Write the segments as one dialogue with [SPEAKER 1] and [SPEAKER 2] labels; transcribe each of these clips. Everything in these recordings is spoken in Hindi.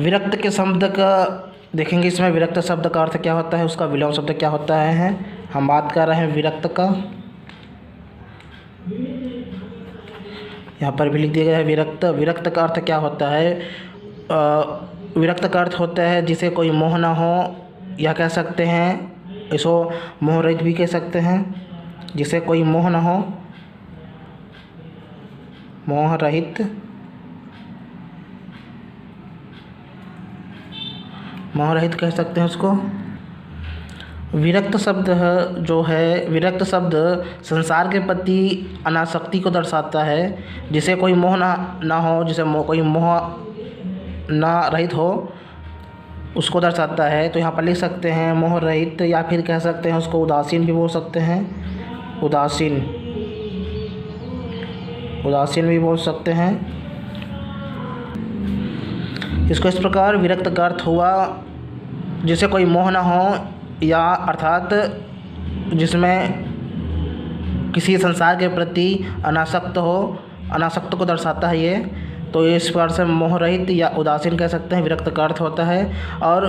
[SPEAKER 1] विरक्त के शब्द का देखेंगे। इसमें विरक्त शब्द का अर्थ क्या होता है, उसका विलोम शब्द क्या होता है। हम बात कर रहे हैं विरक्त का। यहाँ पर भी लिख दिया गया है विरक्त। विरक्त का अर्थ क्या होता है। विरक्त का अर्थ होता है जिसे कोई मोह ना हो, या कह सकते हैं इसको मोह रहित भी कह सकते हैं। जिसे कोई मोह ना हो, मोह रहित, मोह रहित कह सकते हैं उसको। विरक्त शब्द जो है, विरक्त शब्द संसार के प्रति अनासक्ति को दर्शाता है। जिसे कोई मोह ना हो, जिसे कोई मोह ना रहित हो, उसको दर्शाता है। तो यहाँ पर लिख सकते हैं मोह रहित, या फिर कह सकते हैं उसको उदासीन भी बोल सकते हैं। उदासीन, उदासीन भी बोल सकते हैं इसको। इस प्रकार विरक्त का अर्थ हुआ जिसे कोई मोह ना हो, या अर्थात जिसमें किसी संसार के प्रति अनासक्त हो, अनासक्त को दर्शाता है ये। तो इस प्रकार से मोह रहित या उदासीन कह सकते हैं, विरक्त का अर्थ होता है। और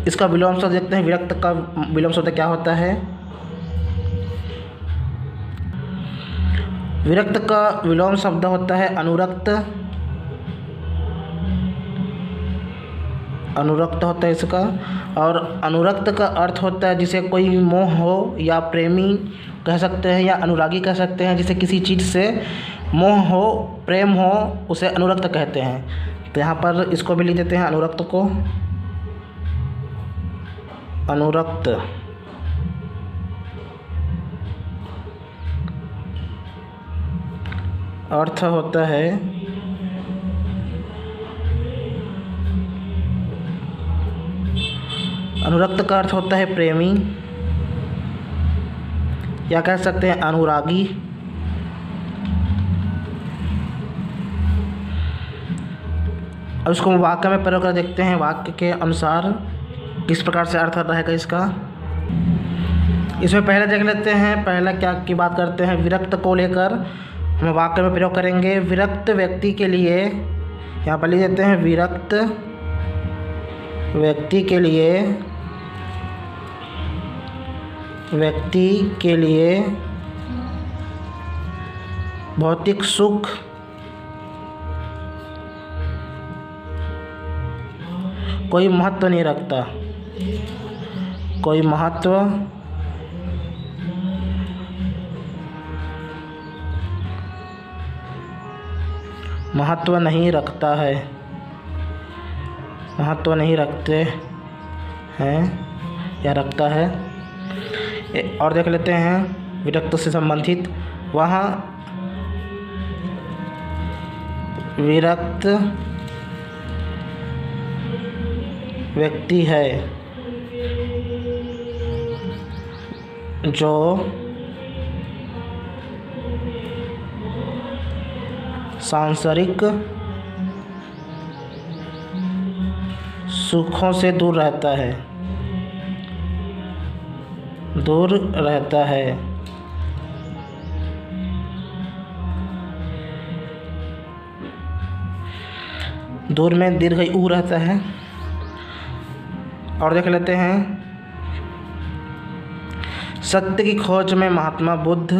[SPEAKER 1] इसका विलोम शब्द देखते हैं। विरक्त का विलोम शब्द क्या होता है। विरक्त का विलोम शब्द होता है अनुरक्त। अनुरक्त होता है इसका। और अनुरक्त का अर्थ होता है जिसे कोई मोह हो, या प्रेमी कह सकते हैं, या अनुरागी कह सकते हैं। जिसे किसी चीज़ से मोह हो, प्रेम हो, उसे अनुरक्त कहते हैं। तो यहाँ पर इसको भी लिख देते हैं अनुरक्त को। अनुरक्त अर्थ होता है अनुरक्त का अर्थ होता है प्रेमी, या कह सकते हैं अनुरागी। अब इसको वाक्य में प्रयोग कर देखते हैं। वाक्य के अनुसार किस प्रकार से अर्थ रहेगा इसका। इसमें पहले देख लेते हैं, पहला क्या की बात करते हैं। विरक्त को लेकर हम वाक्य में प्रयोग करेंगे। विरक्त व्यक्ति के लिए, यहाँ पर लिख देते हैं विरक्त व्यक्ति के लिए, व्यक्ति के लिए भौतिक सुख कोई महत्व नहीं रखता। कोई महत्व नहीं रखता है, महत्व नहीं रखते हैं या रखता है। और देख लेते हैं विरक्त से संबंधित। वहाँ विरक्त व्यक्ति है जो सांसारिक सुखों से दूर रहता है, दूर रहता है। दूर में दीर्घ ऊ रहता है। और देख लेते हैं सत्य की खोज में महात्मा बुद्ध,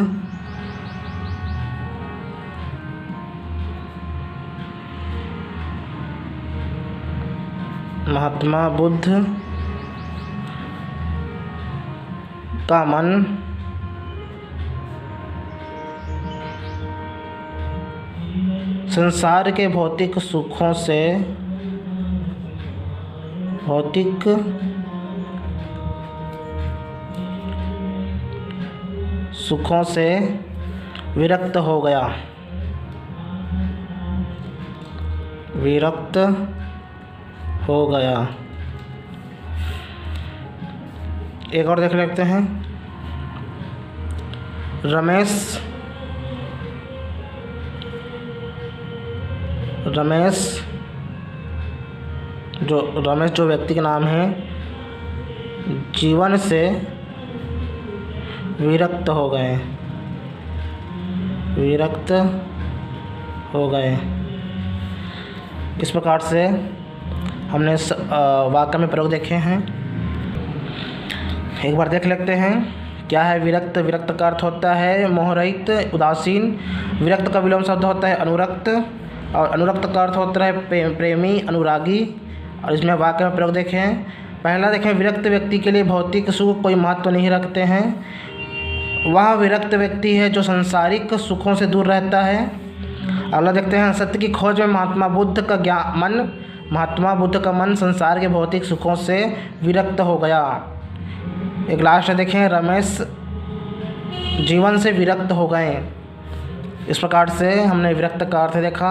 [SPEAKER 1] महात्मा बुद्ध का मन संसार के भौतिक सुखों से, भौतिक सुखों से विरक्त हो गया, विरक्त हो गया। एक और देख लेते हैं। रमेश जो व्यक्ति का नाम है, जीवन से विरक्त हो गए, विरक्त हो गए। इस प्रकार से हमने इस वाक्य में प्रयोग देखे हैं। एक बार देख लेते हैं क्या है विरक्त। विरक्त का अर्थ होता है मोहरहित, उदासीन। विरक्त का विलोम शब्द होता है अनुरक्त, और अनुरक्त का अर्थ होता है प्रेमी, अनुरागी। और इसमें वाक्य में प्रयोग देखें। पहला देखें, विरक्त व्यक्ति के लिए भौतिक सुख कोई महत्व नहीं रखते हैं। वह विरक्त व्यक्ति है जो सांसारिक सुखों से दूर रहता है। अगला देखते हैं, सत्य की खोज में महात्मा बुद्ध का मन संसार के भौतिक सुखों से विरक्त हो गया। एक लास्ट देखें, रमेश जीवन से विरक्त हो गए। इस प्रकार से हमने विरक्त का अर्थ देखा।